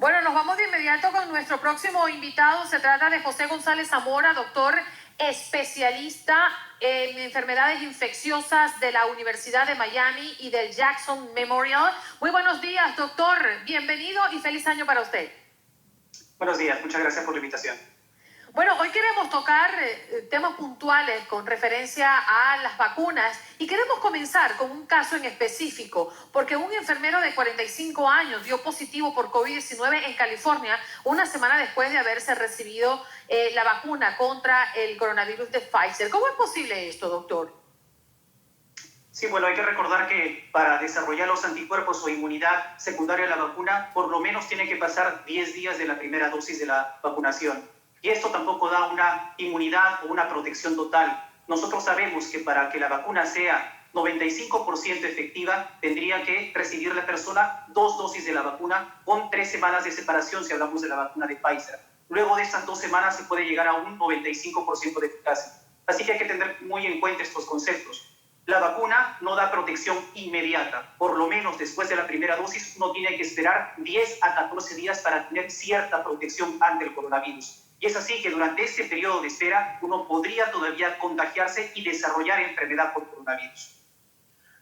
Bueno, nos vamos de inmediato con nuestro próximo invitado. Se trata de José González Zamora, doctor especialista en enfermedades infecciosas de la Universidad de Miami y del Jackson Memorial. Muy buenos días, doctor. Bienvenido y feliz año para usted. Buenos días, muchas gracias por la invitación. Bueno, hoy queremos tocar temas puntuales con referencia a las vacunas y queremos comenzar con un caso en específico, porque un enfermero de 45 años dio positivo por COVID-19 en California una semana después de haberse recibido la vacuna contra el coronavirus de Pfizer. ¿Cómo es posible esto, doctor? Sí, bueno, hay que recordar que para desarrollar los anticuerpos o inmunidad secundaria a la vacuna, por lo menos tiene que pasar 10 días de la primera dosis de la vacunación. Y esto tampoco da una inmunidad o una protección total. Nosotros sabemos que para que la vacuna sea 95% efectiva, tendría que recibir la persona 2 dosis de la vacuna con 3 semanas de separación si hablamos de la vacuna de Pfizer. Luego de estas 2 semanas se puede llegar a un 95% de eficacia. Así que hay que tener muy en cuenta estos conceptos. La vacuna no da protección inmediata. Por lo menos después de la primera dosis uno tiene que esperar 10 a 14 días para tener cierta protección ante el coronavirus. Y es así que durante este periodo de espera uno podría todavía contagiarse y desarrollar enfermedad por coronavirus.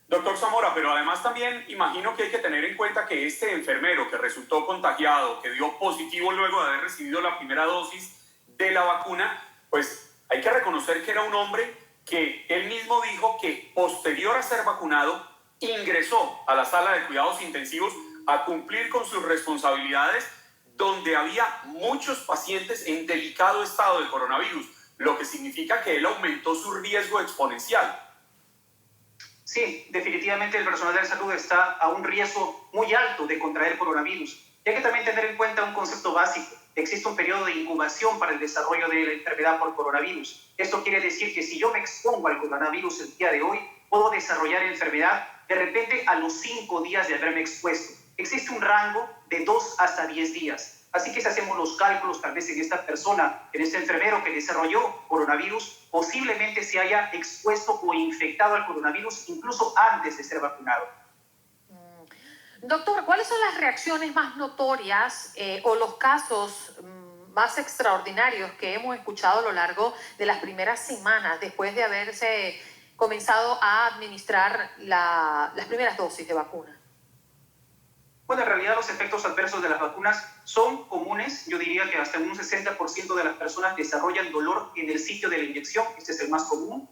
Doctor Zamora, pero además también imagino que hay que tener en cuenta que este enfermero que resultó contagiado, que dio positivo luego de haber recibido la primera dosis de la vacuna, pues hay que reconocer que era un hombre que él mismo dijo que posterior a ser vacunado ingresó a la sala de cuidados intensivos a cumplir con sus responsabilidades, donde había muchos pacientes en delicado estado de coronavirus, lo que significa que él aumentó su riesgo exponencial. Sí, definitivamente el personal de la salud está a un riesgo muy alto de contraer coronavirus. Y hay que también tener en cuenta un concepto básico. Existe un periodo de incubación para el desarrollo de la enfermedad por coronavirus. Esto quiere decir que si yo me expongo al coronavirus el día de hoy, puedo desarrollar enfermedad de repente a los 5 días de haberme expuesto. Existe un rango de 2 hasta 10 días. Así que si hacemos los cálculos, tal vez en esta persona, en este enfermero que desarrolló coronavirus, posiblemente se haya expuesto o infectado al coronavirus incluso antes de ser vacunado. Doctor, ¿cuáles son las reacciones más notorias o los casos más extraordinarios que hemos escuchado a lo largo de las primeras semanas después de haberse comenzado a administrar las primeras dosis de vacuna? Bueno, en realidad los efectos adversos de las vacunas son comunes. Yo diría que hasta un 60% de las personas desarrollan dolor en el sitio de la inyección. Este es el más común.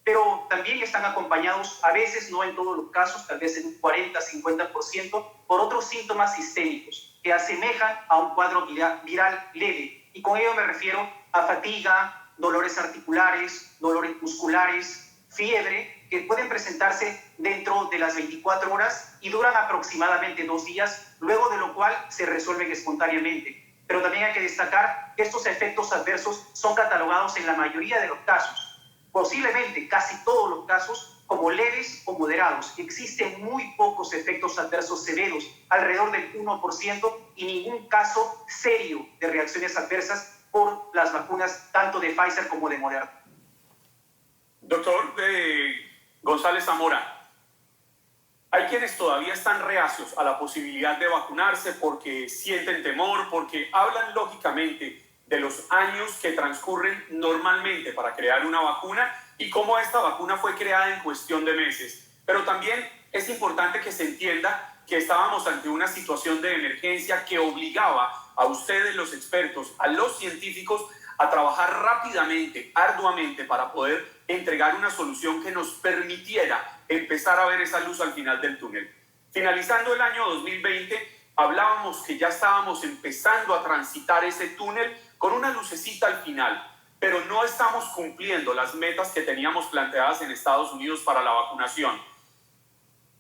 Pero también están acompañados, a veces, no en todos los casos, tal vez en un 40-50%, por otros síntomas sistémicos que asemejan a un cuadro viral leve. Y con ello me refiero a fatiga, dolores articulares, dolores musculares, fiebre, que pueden presentarse dentro de las 24 horas y duran aproximadamente 2 días, luego de lo cual se resuelven espontáneamente. Pero también hay que destacar que estos efectos adversos son catalogados en la mayoría de los casos, posiblemente casi todos los casos, como leves o moderados. Existen muy pocos efectos adversos severos, alrededor del 1%, y ningún caso serio de reacciones adversas por las vacunas tanto de Pfizer como de Moderna. Doctor González Zamora, hay quienes todavía están reacios a la posibilidad de vacunarse porque sienten temor, porque hablan lógicamente de los años que transcurren normalmente para crear una vacuna y cómo esta vacuna fue creada en cuestión de meses. Pero también es importante que se entienda que estábamos ante una situación de emergencia que obligaba a ustedes, los expertos, a los científicos, a trabajar rápidamente, arduamente, para poder entregar una solución que nos permitiera empezar a ver esa luz al final del túnel. Finalizando el año 2020, hablábamos que ya estábamos empezando a transitar ese túnel con una lucecita al final, pero no estamos cumpliendo las metas que teníamos planteadas en Estados Unidos para la vacunación.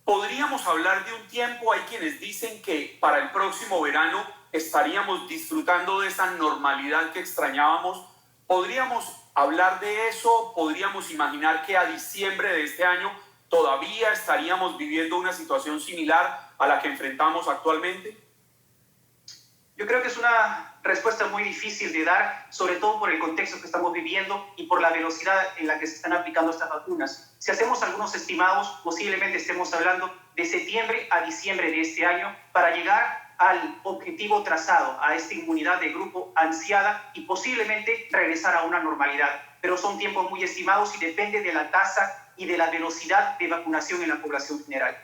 ¿Podríamos hablar de un tiempo? Hay quienes dicen que para el próximo verano estaríamos disfrutando de esa normalidad que extrañábamos. ¿Podríamos hablar de eso? ¿Podríamos imaginar que a diciembre de este año todavía estaríamos viviendo una situación similar a la que enfrentamos actualmente? Yo creo que es una respuesta muy difícil de dar, sobre todo por el contexto que estamos viviendo y por la velocidad en la que se están aplicando estas vacunas. Si hacemos algunos estimados, posiblemente estemos hablando de septiembre a diciembre de este año para llegar al objetivo trazado, a esta inmunidad de grupo ansiada y posiblemente regresar a una normalidad. Pero son tiempos muy estimados y depende de la tasa y de la velocidad de vacunación en la población general.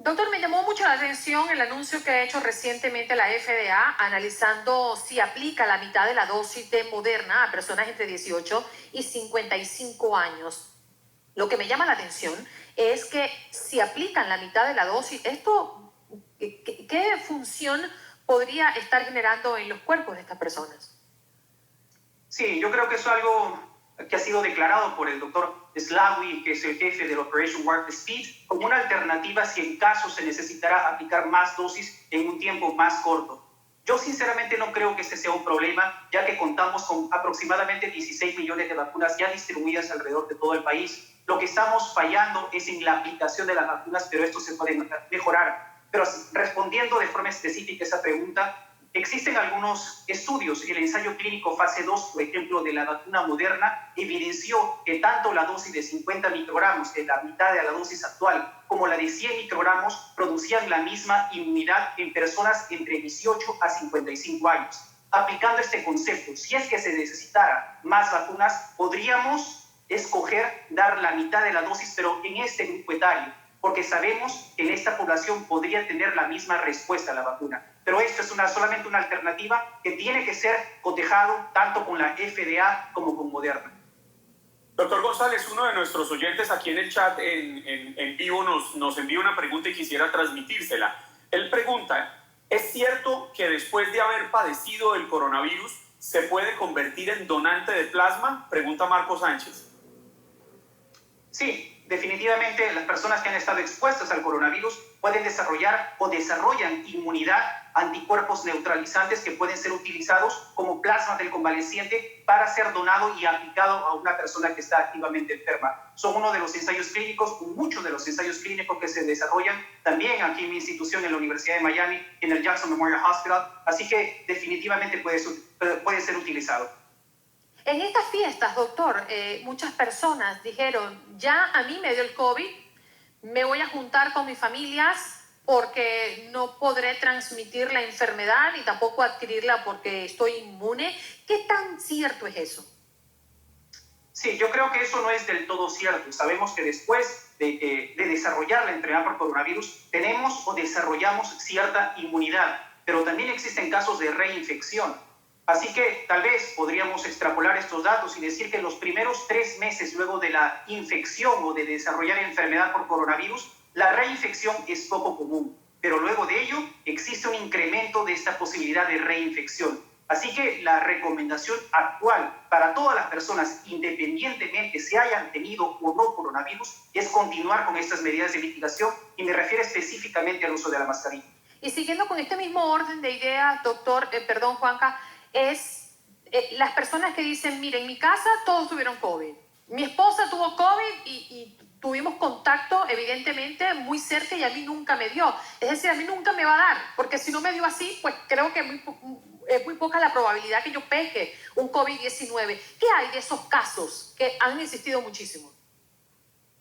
Doctor, me llamó mucho la atención el anuncio que ha hecho recientemente la FDA analizando si aplica la mitad de la dosis de Moderna a personas entre 18 y 55 años. Lo que me llama la atención es que si aplican la mitad de la dosis, ¿esto qué función podría estar generando en los cuerpos de estas personas? Sí, yo creo que eso es algo que ha sido declarado por el doctor Slawi, que es el jefe del Operation Warp Speed, como una alternativa si en caso se necesitará aplicar más dosis en un tiempo más corto. Yo sinceramente no creo que este sea un problema, ya que contamos con aproximadamente 16 millones de vacunas ya distribuidas alrededor de todo el país. Lo que estamos fallando es en la aplicación de las vacunas, pero esto se puede mejorar. Pero respondiendo de forma específica a esa pregunta, existen algunos estudios. El ensayo clínico fase 2, por ejemplo, de la vacuna Moderna, evidenció que tanto la dosis de 50 microgramos, que es la mitad de la dosis actual, como la de 100 microgramos, producían la misma inmunidad en personas entre 18 a 55 años. Aplicando este concepto, si es que se necesitara más vacunas, podríamos escoger dar la mitad de la dosis, pero en este grupo etario, porque sabemos que en esta población podría tener la misma respuesta a la vacuna. Pero esto es solamente una alternativa que tiene que ser cotejado tanto con la FDA como con Moderna. Doctor González, uno de nuestros oyentes aquí en el chat en vivo nos envía una pregunta y quisiera transmitírsela. Él pregunta, ¿es cierto que después de haber padecido el coronavirus se puede convertir en donante de plasma? Pregunta Marco Sánchez. Sí, definitivamente las personas que han estado expuestas al coronavirus pueden desarrollar o desarrollan inmunidad, anticuerpos neutralizantes que pueden ser utilizados como plasma del convaleciente para ser donado y aplicado a una persona que está activamente enferma. Son uno de los ensayos clínicos, muchos de los ensayos clínicos que se desarrollan también aquí en mi institución, en la Universidad de Miami, en el Jackson Memorial Hospital, así que definitivamente puede ser utilizado. En estas fiestas, doctor, muchas personas dijeron, ya a mí me dio el COVID, me voy a juntar con mis familias porque no podré transmitir la enfermedad ni tampoco adquirirla porque estoy inmune. ¿Qué tan cierto es eso? Sí, yo creo que eso no es del todo cierto. Sabemos que después de desarrollar la enfermedad por coronavirus, tenemos o desarrollamos cierta inmunidad, pero también existen casos de reinfección. Así que tal vez podríamos extrapolar estos datos y decir que en los primeros 3 meses luego de la infección o de desarrollar enfermedad por coronavirus, la reinfección es poco común, pero luego de ello existe un incremento de esta posibilidad de reinfección. Así que la recomendación actual para todas las personas, independientemente si hayan tenido o no coronavirus, es continuar con estas medidas de mitigación y me refiero específicamente al uso de la mascarilla. Y siguiendo con este mismo orden de ideas, doctor, Juanca, es las personas que dicen, mire, en mi casa todos tuvieron COVID. Mi esposa tuvo COVID y tuvimos contacto, evidentemente, muy cerca y a mí nunca me dio. Es decir, a mí nunca me va a dar, porque si no me dio así, pues creo que es muy poca la probabilidad que yo pegue un COVID-19. ¿Qué hay de esos casos que han existido muchísimo?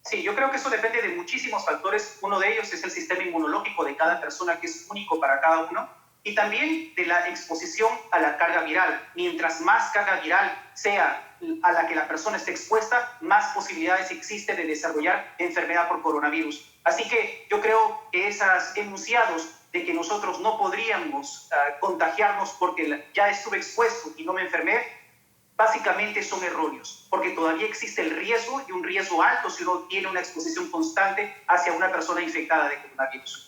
Sí, yo creo que eso depende de muchísimos factores. Uno de ellos es el sistema inmunológico de cada persona, que es único para cada uno. Y también de la exposición a la carga viral. Mientras más carga viral sea a la que la persona esté expuesta, más posibilidades existen de desarrollar enfermedad por coronavirus. Así que yo creo que esos enunciados de que nosotros no podríamos contagiarnos porque ya estuve expuesto y no me enfermé, básicamente son erróneos, porque todavía existe el riesgo y un riesgo alto si uno tiene una exposición constante hacia una persona infectada de coronavirus.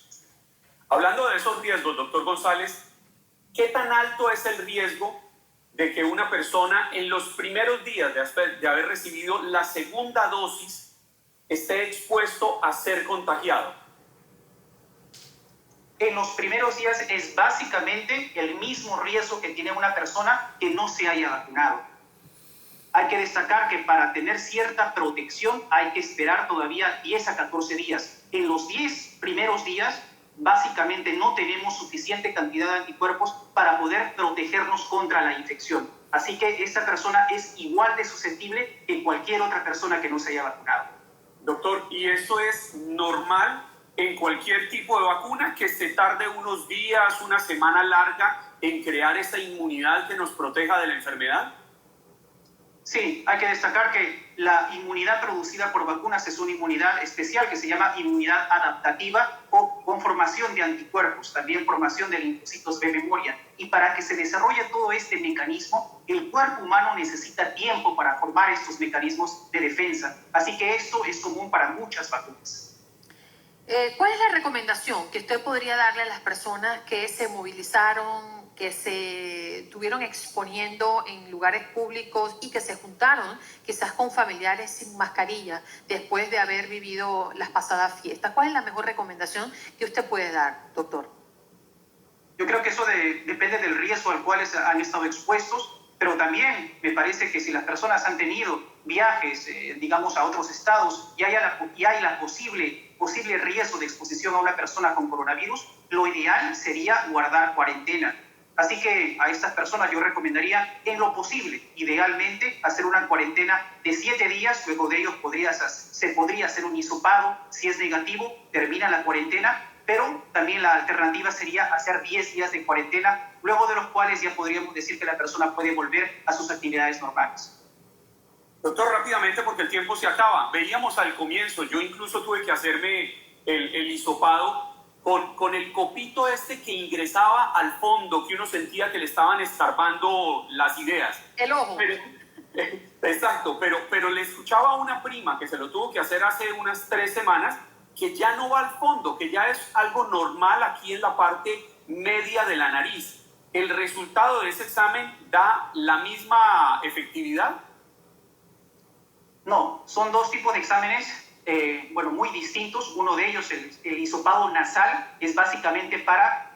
Hablando de esos riesgos, doctor González, ¿qué tan alto es el riesgo de que una persona en los primeros días de haber recibido la segunda dosis esté expuesto a ser contagiado? En los primeros días es básicamente el mismo riesgo que tiene una persona que no se haya vacunado. Hay que destacar que para tener cierta protección hay que esperar todavía 10 a 14 días. En los 10 primeros días, básicamente no tenemos suficiente cantidad de anticuerpos para poder protegernos contra la infección. Así que esta persona es igual de susceptible que cualquier otra persona que no se haya vacunado. Doctor, ¿y esto es normal en cualquier tipo de vacuna que se tarde unos días, una semana larga en crear esa inmunidad que nos proteja de la enfermedad? Sí, hay que destacar que la inmunidad producida por vacunas es una inmunidad especial que se llama inmunidad adaptativa o con formación de anticuerpos, también formación de linfocitos B memoria. Y para que se desarrolle todo este mecanismo, el cuerpo humano necesita tiempo para formar estos mecanismos de defensa. Así que esto es común para muchas vacunas. ¿Cuál es la recomendación que usted podría darle a las personas que se movilizaron, que se estuvieron exponiendo en lugares públicos y que se juntaron quizás con familiares sin mascarilla después de haber vivido las pasadas fiestas? ¿Cuál es la mejor recomendación que usted puede dar, doctor? Yo creo que eso depende del riesgo al cual han estado expuestos, pero también me parece que si las personas han tenido viajes, digamos, a otros estados y hay la posible riesgo de exposición a una persona con coronavirus, lo ideal sería guardar cuarentena. Así que a estas personas yo recomendaría, en lo posible, idealmente, hacer una cuarentena de 7 días. Luego de ellos se podría hacer un hisopado. Si es negativo, termina la cuarentena. Pero también la alternativa sería hacer 10 días de cuarentena, luego de los cuales ya podríamos decir que la persona puede volver a sus actividades normales. Doctor, rápidamente porque el tiempo se acaba. Veíamos al comienzo, yo incluso tuve que hacerme el hisopado con el copito este que ingresaba al fondo, que uno sentía que le estaban escarbando las ideas. El ojo. Exacto, pero le escuchaba a una prima que se lo tuvo que hacer hace unas 3 semanas, que ya no va al fondo, que ya es algo normal aquí en la parte media de la nariz. ¿El resultado de ese examen da la misma efectividad? No, son dos tipos de exámenes, muy distintos. Uno de ellos, el hisopado nasal, es básicamente para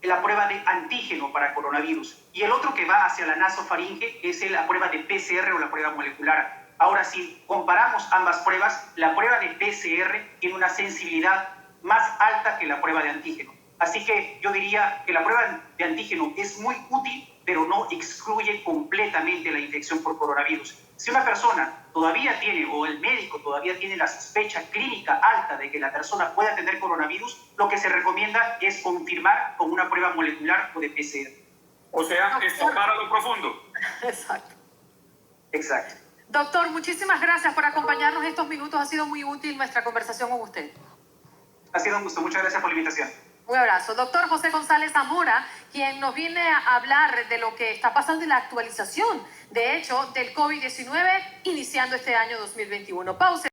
la prueba de antígeno para coronavirus. Y el otro que va hacia la nasofaringe es la prueba de PCR o la prueba molecular. Ahora, si comparamos ambas pruebas, la prueba de PCR tiene una sensibilidad más alta que la prueba de antígeno. Así que yo diría que la prueba de antígeno es muy útil, pero no excluye completamente la infección por coronavirus. Si una persona todavía tiene, o el médico todavía tiene la sospecha clínica alta de que la persona pueda tener coronavirus, lo que se recomienda es confirmar con una prueba molecular o de PCR. O sea, estocar a lo profundo. Exacto. Exacto. Doctor, muchísimas gracias por acompañarnos estos minutos. Ha sido muy útil nuestra conversación con usted. Ha sido un gusto. Muchas gracias por la invitación. Un abrazo. Doctor José González Zamora, quien nos viene a hablar de lo que está pasando en la actualización, de hecho, del COVID-19 iniciando este año 2021. Pausa.